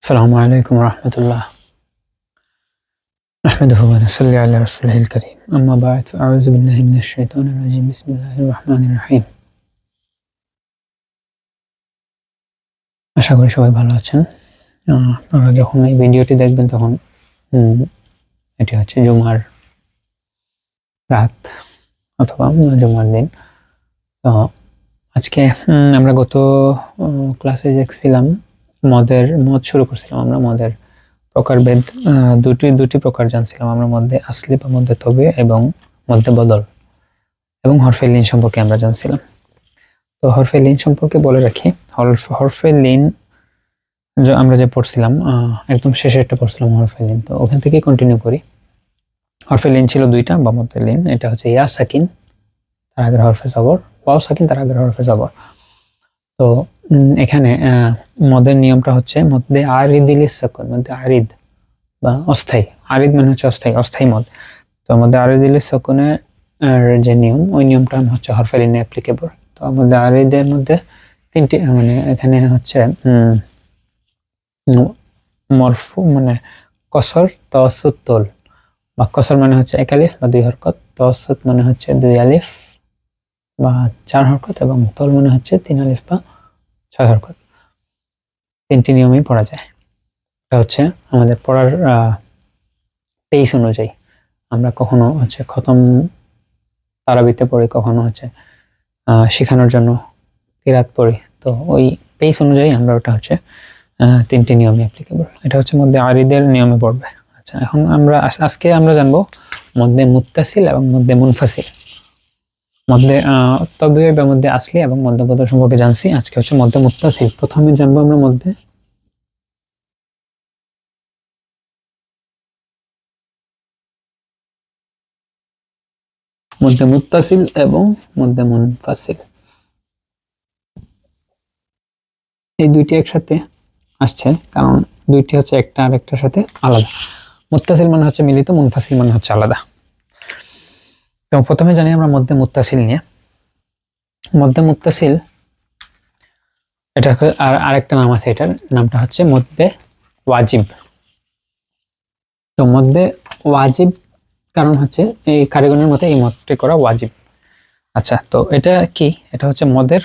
السلام عليكم ورحمة الله نحمده ونصلي على رسوله الكريم أما بعد فأعوذ بالله من الشيطان الرجيم بسم الله الرحمن الرحيم আশা করি সবাই ভালো আছেন। আপনারা যখন এই ভিডিওটি দেখবেন তখন এটি হচ্ছে জুমার রাত অথবা জুমার দিন। তো আজকে আমরা গত ক্লাসে দেখছিলাম মদ শুরু করছিলাম। আমরা মদের প্রকারভেদ দুটি প্রকার জানছিলাম আমরা, মধ্যে আসলি বা মধ্যে তবে এবং মধ্যে বদল, এবং হরফে লিন সম্পর্কে আমরা জানছিলাম। তো হরফে লিন সম্পর্কে বলে রাখি, হরফে লিন আমরা যে পড়ছিলাম একদম শেষে একটা পড়ছিলাম হরফে লিন, তো ওখান থেকে কন্টিনিউ করি। হরফে লিন ছিল দুইটা বা মধ্যে লিন, এটা হচ্ছে ইয়া সাকিন তার আগের হরফে জবর, ওয়াও সাকিন তার আগের হরফে জবর। তো এখানে মদের নিয়মটা হচ্ছে মধ্যে আরিদিল সাকুন, মধ্যে আরিদ বা অস্থায়ী, আরিদ মানে হচ্ছে অস্থায়ী মদ। তো মধ্যে আরিদিল সাকুনের যে নিয়ম, ওই নিয়মটা হচ্ছে হরফে লিনে অ্যাপ্লিকেবল। তো আমাদের আরিদের মধ্যে তিনটি, মানে এখানে হচ্ছে মরফু মানে কসর, তাওয়াসসুত, তোল। বা কসর মানে হচ্ছে এক আলিফ বা দুই হরকত, তাওয়াসসুত মানে হচ্ছে দুই আলিফ বা চার হরকত, এবং তোল মানে হচ্ছে তিন আলিফ বা ছয় হরকত। তিনটি নিয়মেই পড়া যায়। এটা হচ্ছে আমাদের পড়ার পেইস অনুযায়ী। আমরা কখনো হচ্ছে খতম তারাবিতে পড়ি, কখনো হচ্ছে শেখানোর জন্য কিরাত পড়ি। তো ওই পেইস অনুযায়ী আমরা ওটা হচ্ছে তিনটি নিয়মে অ্যাপ্লিকেবল। এটা হচ্ছে মধ্যে আরিদের নিয়মে পড়বে। আচ্ছা, এখন আজকে আমরা জানবো মধ্যে মুত্তাসিল এবং মধ্যে মুনফাসিল। মধ্যে তবে বা মধ্যে আসলি এবং মধ্যে বদল সম্পর্কে জানছি। আজকে হচ্ছে মধ্যে মুত্তাসিল। প্রথমে জানবো আমরা মধ্যে মুত্তাসিল এবং মধ্যে মুনফাসিল। এই দুইটি একসাথে আসছে কারণ দুইটি হচ্ছে একটা আরেকটার সাথে আলাদা। মুত্তাসিল মানে হচ্ছে মিলিত, মুনফাসিল মানে হচ্ছে আলাদা। তো প্রথমে জানি আমরা মধ্যে মুত্তাসিল নিয়ে। মধ্যে মুত্তাসিল এটা আরেকটা নাম আছে, এটার নামটা হচ্ছে মধ্যে ওয়াজিব। তো মধ্যে ওয়াজিব কারণ হচ্ছে এই কারিগণের মতে এই মতটি করা ওয়াজিব। আচ্ছা, তো এটা কি? এটা হচ্ছে মদের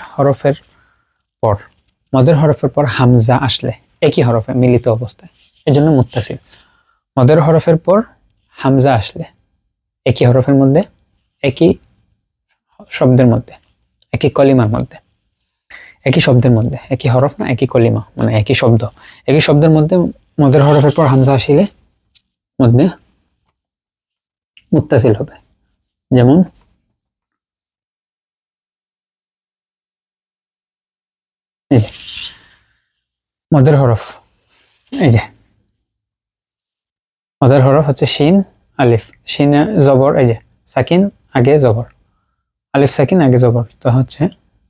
হরফের পর হামজা আসলে একই হরফে মিলিত অবস্থায়, এই জন্য মুত্তাসিল। মদের হরফের পর হামজা আসলে একই হরফের মধ্যে, একই শব্দের মধ্যে, একই কলিমার মধ্যে, একই শব্দের মধ্যে, একই হরফ না, একই কলিমা মানে একই শব্দ, একই শব্দের মধ্যে মদের হরফের পর হামজা আসিলে মধ্যে মুত্তাসিল হবে। যেমন এই যে মদের হরফ, এই যে মদের হরফ হচ্ছে শিন আলিফ, শিন জবর, এই যে সাকিন আগে জবর, আলিফ সাকিন আগে জবর। তো হচ্ছে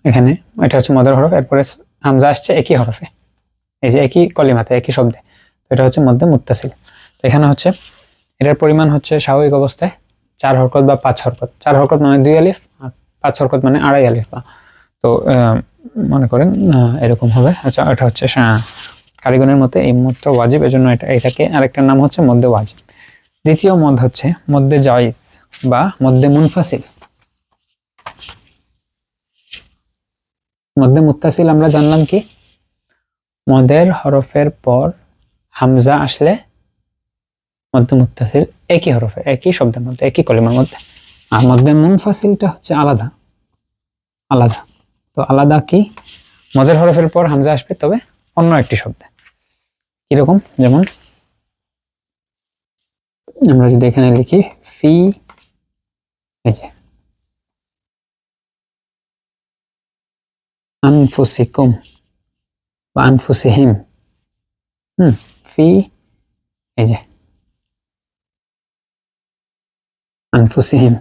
এখানে এটা হচ্ছে মদের হরফ, এরপরে হামজা আসছে একই হরফে, এই যে একই কলিমাতে একই শব্দে। তো এটা হচ্ছে মধ্যে মুত্তাসিল। তো এখানে হচ্ছে এটার পরিমাণ হচ্ছে স্বাভাবিক অবস্থায় 4 হরকত বা 5 হরকত। 4 হরকত মানে 2 আলিফ, আর 5 হরকত মানে আড়াই আলিফ বা। তো মনে করেন এরকম হবে। আচ্ছা, এটা হচ্ছে কারিগণের মতে এই মদটা ওয়াজিব, এজন্য এটাকে আরেকটার নাম হচ্ছে মধ্যে ওয়াজিব। দ্বিতীয় মদ হচ্ছে মধ্যে জায়েজ বা মধ্যে মুনফাসিল। মধ্যে মুত্তাসিল আমরা জানলাম কি, মদের হরফের পর হামজা আসলে মধ্যে মুত্তাসিল একই হরফে, একই শব্দের মধ্যে, একই কলিমার মধ্যে। আর মধ্যে মুনফাসিলটা হচ্ছে আলাদা। তো আলাদা কি? মদের হরফের পর হামজা আসবে তবে অন্য একটি শব্দে। কিরকম? যেমন আমরা যদি এখানে লিখি ফি, এই যে আনফুসিকুম বা আনফুসিহিম, ফি, এই যে আনফুসিহিম,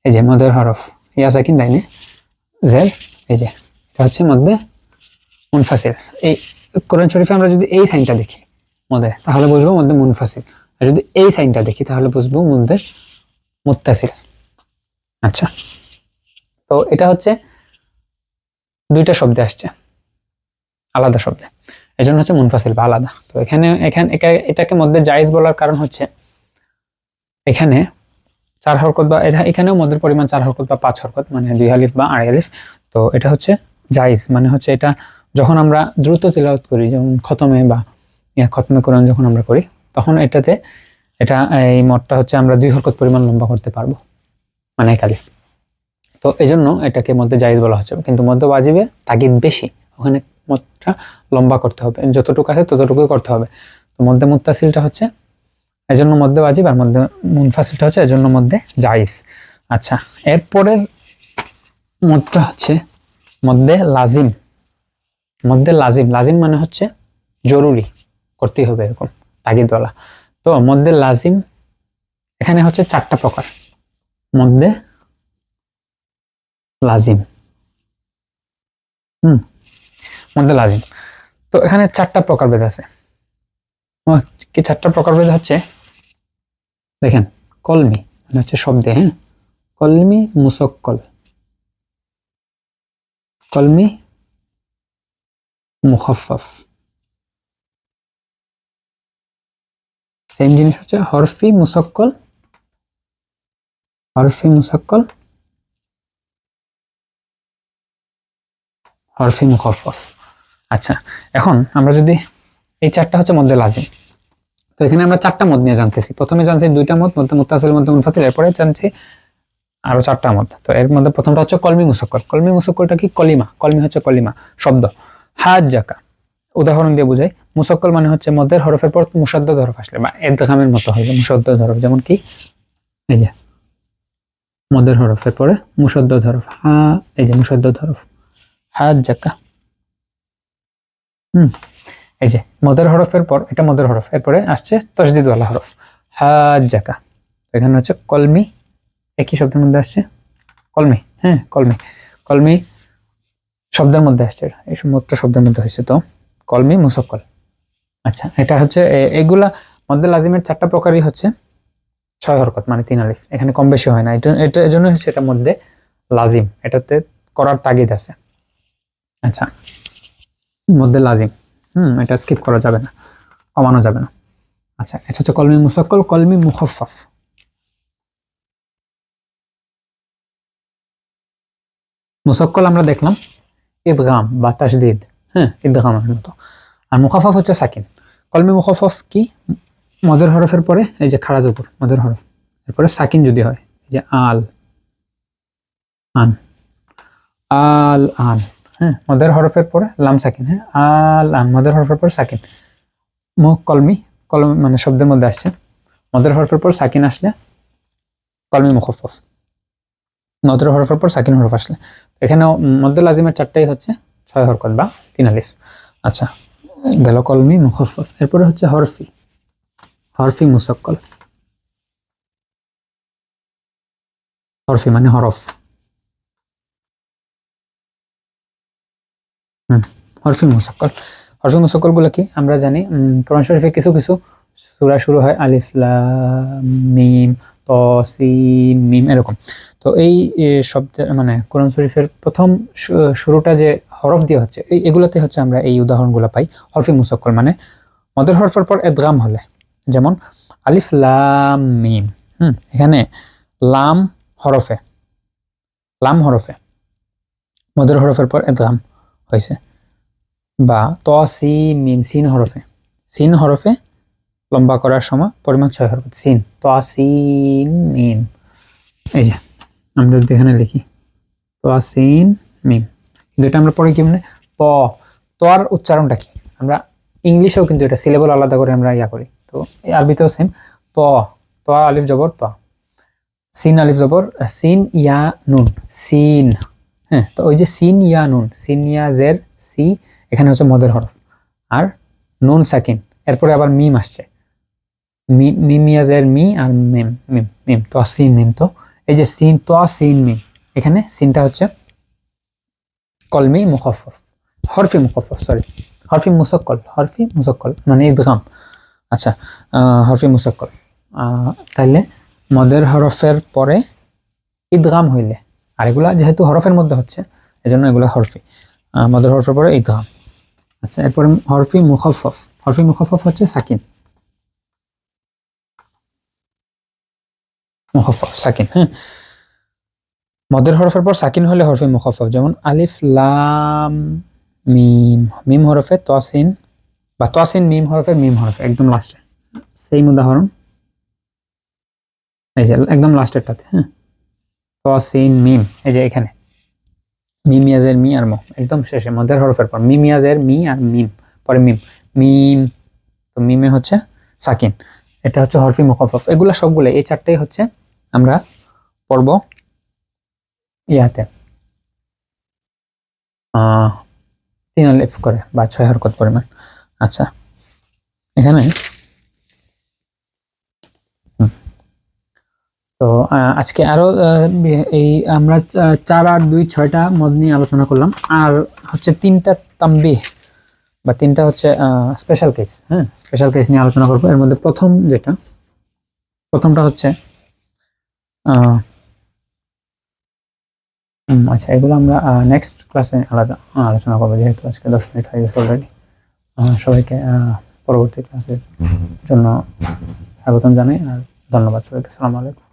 এই যে মদের হরফ ইয়া সাকিন লাইনে জের, এই যে এটা হচ্ছে মধ্যে মুনফাসিল। এই কোরআন শরীফে আমরা যদি এই সাইনটা দেখি মধ্যে, তাহলে বুঝবো মধ্যে মুনফাসিল, আর যদি এই সাইনটা দেখি তাহলে বুঝবো মধ্যে মুত্তাসিল। আচ্ছা, তো এটা হচ্ছে দুইটা শব্দে আসছে, আলাদা শব্দে। এজন্য হচ্ছে মুনফাসিল বা আলাদা। তো এটাকে মধ্যে জায়েজ বলার কারণ হচ্ছে এখানে 4 হরকত বা এখানেও মধ্যের পরিমাণ 4 হরকত বা 5 হরকত, মানে 2 আলিফ বা আড়াই আলিফ। তো এটা হচ্ছে জায়েজ, মানে হচ্ছে এটা যখন আমরা দ্রুত তিলাওয়াত করি, যেমন খতমে বা খতমে কোরআন যখন আমরা করি, তখন এই মদটা হচ্ছে আমরা 2 হরকত পরিমাণ লম্বা করতে পারবো, মানে 1 আলিফ। তো এই জন্য এটাকে মধ্যে জায়েজ বলা হচ্ছে। কিন্তু মধ্যে ওয়াজিবে তাগিদ বেশি, ওখানে মদটা লম্বা করতে হবে, যতটুকু আছে ততটুকুই করতে হবে। তো মধ্যে মুত্তাসিলটা হচ্ছে এজন্য মধ্যে ওয়াজিব, আর মধ্যে মুনফাসিলটা হচ্ছে এজন্য মধ্যে জায়েজ। আচ্ছা, এরপরের মদটা হচ্ছে মধ্যে লাজিম। মধ্যে লাজিম মানে হচ্ছে জরুরি, করতেই হবে এরকম তাগিদওয়ালা। তো মধ্যে লাজিম এখানে হচ্ছে 4টা প্রকার মধ্যে লাজিম। মধ্যে লাজিম, তো এখানে 4টা প্রকারভেদ আছে। কি 4টা প্রকারভেদ হচ্ছে, দেখেন, কলমি মানে হচ্ছে শব্দে, হ্যাঁ, কলমি মুসাক্কল, কলমি মুখাফফাফ। সেম জিনিস হচ্ছে হরফি মুসাক্কল, হরফি মুসাক্কল, হরফি মুখাফফাফ। আচ্ছা, এখন আমরা যদি এই 4টা হচ্ছে মধ্যে লাজিম, তো এখানে আমরা 4টা মদ নিয়ে জানতেছি। প্রথমে জানছি 2টা মদ, মধ্যে মুত্তাসিল মধ্যে মুনফাসিল, এরপরে জানছি আরো 4টা মদ। তো এর মধ্যে প্রথমটা হচ্ছে কলমি মুসাক্কল। কলমি মুসাক্কলটা কি? কলিমা, কলমি হচ্ছে কলিমা শব্দ। হাজ্জাকা উদাহরণ দিয়ে বুঝাই। মুসাক্কল মানে হচ্ছে মধ্যের হরফের পর মুশাদ্দাদ হরফ আসলে বা ইদগামের মতো হইলে মুশাদ্দাদ হরফ, যেমন কি এই যে মধ্যের হরফের পরে মুশাদ্দাদ হরফ, হা, এই যে মুশাদ্দাদ হরফ হাজ্জাকা। এই যে মদের হরফের পর, এটা মদের হরফ, এরপরে আসছে তাসদিদওয়ালা হরফ হাজ্জাকা। এখানে হচ্ছে কলমি, একই শব্দের মধ্যে আসছে কলমি, হ্যাঁ, কলমি, কলমি শব্দের মধ্যে আসছে, এই সমস্ত শব্দের মধ্যে হয়েছে। তো কলমি মুসাক্কল। আচ্ছা, এটা হচ্ছে এগুলা মধ্যে লাজিমের 4টা প্রকারই হচ্ছে 6 হরকত, মানে 3 আলিফ, এখানে কম বেশি হয় না। এটা এজন্য হচ্ছে এটা মধ্যে লাজিম, এটাতে করার তাগিদ আছে। আচ্ছা, মধ্যে লাজিম, এটা স্কিপ করা যাবে না, কমানো যাবে না। আচ্ছা, এটা হচ্ছে কলমি মুসাক্কল, কলমি মুখাফফাফ। মুসাক্কল আমরা দেখলাম ইদগাম বা তাসদিদ, হ্যাঁ, ইদগামের মতো। আর মুখাফফাফ হচ্ছে সাকিন। কলমি মুখাফফাফ কি? মদের হরফের পরে এই যে খাড়া জবর, মদের হরফ, এরপরে সাকিন যদি হয়, এই যে আল, আন, আল আন, হ্যাঁ, মদের হরফের পরে লাম সাকিন, হ্যাঁ, আল আন, মদের হরফের পর সাকিন। কলমি, কলম মানে শব্দের মধ্যে আসছে, মদের হরফের পর সাকিন আসলে কলমি মুখাফফাফ, মদের হরফের পর সাকিন হরফ আসলে। এখানে মধ্যে লাজিমের 4টাই হচ্ছে 6 হরকত বা 3 আলিফ। আচ্ছা, গেল কলমি মুখাফফাফ। এরপরে হচ্ছে হরফি, হরফি মুসাক্কল। হরফি মানে হরফ, হরফি মুসাক্কল। হরফি মুসাক্কল গুলো কি আমরা জানি, কোরআন শরীফে কিছু কিছু সূরা শুরু হয় আলিফ লাম মিম ত সিন মিম এরকম। তো এই শব্দের মানে কোরআন শরীফের প্রথম শুরুটা যে হরফ দিয়ে হচ্ছে, এগুলোতে হচ্ছে আমরা এই উদাহরণগুলো পাই হরফি মুসাক্কল। মানে মদের হরফের পর ইদগাম হলে, যেমন আলিফ লাম মিম, এখানে লাম হরফে, লাম হরফে মদের হরফের পর ইদগাম হয়েছে, বা ত সিন মিম, সিন হরফে, সিন হরফে লম্বা করার সময় পরিমাণ 6 হরফ, সিন ত সিন মিম। এই যে আমরা যদি এখানে লিখি ত সিন মিম, কিন্তু এটা আমরা পড়ি কি মানে তর উচ্চারণটা কি, আমরা ইংলিশেও কিন্তু এটা সিলেবল আলাদা করে আমরা করি। তো এই আরবিতেও সেম, ত আলিফ জবর ত, সিন আলিফ জবর সিন ইয়া নুন, সিন, হ্যাঁ। তো ওই যে সিন ইয়া নুন, সিন ইয়া জের সি, এখানে হচ্ছে মদের হরফ, আর নুন সাকিন, এরপরে আবার মিম আসছে, মিম ইয়া জের মি, আর মিম মিম মিম তো সিন মিম। তো এই যে সিন তো সিন মিম, এখানে সিনটা হচ্ছে কলমি মুখাফফাফ, হরফি মুখাফফাফ, সরি, হরফি মুসাক্কল, হরফি মুসাক্কল মানে ইদগাম। আচ্ছা, হরফি মুসাক্কল, তাইলে মদের হরফের পরে ইদগাম হইলে, আর এগুলা যেহেতু হরফের মধ্যে হচ্ছে এজন্য এগুলো হরফি, মদের হরফের পরে ইদগাম। আচ্ছা, এরপরে হরফি মুখাফফাফ। হরফি মুখাফফাফ হচ্ছে সাকিন, মুখাফফাফ সাকিন। হ্যাঁ, মদের হরফের পর সাকিন হলে হরফে মুখাফফাফ, যেমন আলিফ লাম মিম। মিম হরফে তসিন বা তসিন মিম হরফের মিম হরফে একদম লাস্টে। সেম উদাহরণ এই যে একদম লাস্টেরটাতে। হ্যাঁ, তসিন মিম, এই যে এখানে মিম ইয়াজের মি আর ম, একদম শেষে মদের হরফের পর মিম ইয়াজের মি আর মিম, পরে মিম মিম, তো মিমে হচ্ছে সাকিন। এটা হচ্ছে হরফি মুখাফফাফ। এগুলা সবগুলো, এই চারটাই হচ্ছে আমরা পড়ব ইয়াতে 3 আলিফ করে বা 6 হরকত পরিমাণ। আচ্ছা, এখানে তো আজকে আরো এই আমরা 4 আর 2 6টা মদ নিয়ে আলোচনা করলাম, আর হচ্ছে 3টা তামবিহ বা 3টা হচ্ছে স্পেশাল কেস। হ্যাঁ, স্পেশাল কেস নিয়ে আলোচনা করবো। এর মধ্যে প্রথমটা হচ্ছে আচ্ছা, এগুলো আমরা নেক্সট ক্লাসে আলাদা আলোচনা করবো, যেহেতু আজকে 10 মিনিট হয়ে গেছে অলরেডি। সবাইকে পরবর্তী ক্লাসের জন্য স্বাগতম জানাই, আর ধন্যবাদ সবাইকে। আসসালামু আলাইকুম।